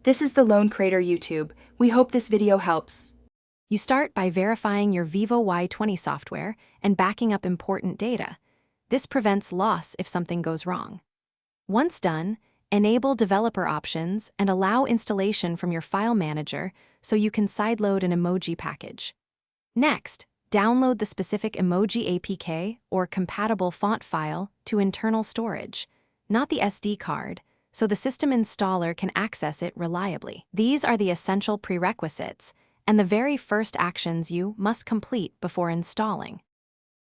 This is the Lone Creator YouTube. We hope this video helps. You start by verifying your Vivo Y20 software and backing up important data. This prevents loss if something goes wrong. Once done, enable developer options and allow installation from your file manager so you can sideload an emoji package. Next, download the specific emoji APK or compatible font file to internal storage, not the SD card, so the system installer can access it reliably. These are the essential prerequisites and the very first actions you must complete before installing.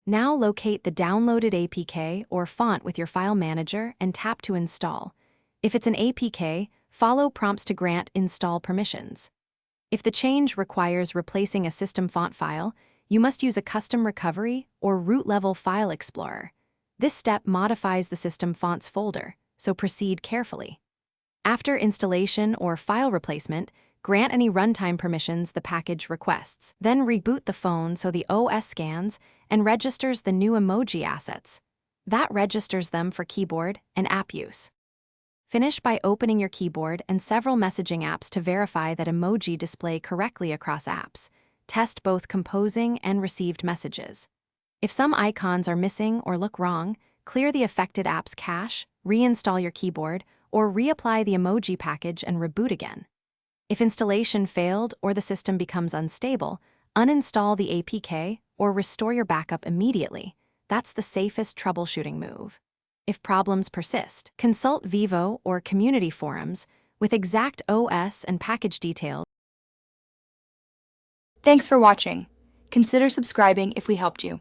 Now locate the downloaded APK or font with your file manager and tap to install. If it's an APK, follow prompts to grant install permissions. If the change requires replacing a system font file, you must use a custom recovery or root-level file explorer. This step modifies the system fonts folder, so proceed carefully. After installation or file replacement, grant any runtime permissions the package requests. Then reboot the phone so the OS scans and registers the new emoji assets. That registers them for keyboard and app use. Finish by opening your keyboard and several messaging apps to verify that emoji display correctly across apps. Test both composing and received messages. If some icons are missing or look wrong, clear the affected app's cache, reinstall your keyboard, or reapply the emoji package and reboot again. If installation failed or the system becomes unstable, uninstall the APK or restore your backup immediately. That's the safest troubleshooting move. If problems persist, consult Vivo or community forums with exact OS and package details. Thanks for watching. Consider subscribing if we helped you.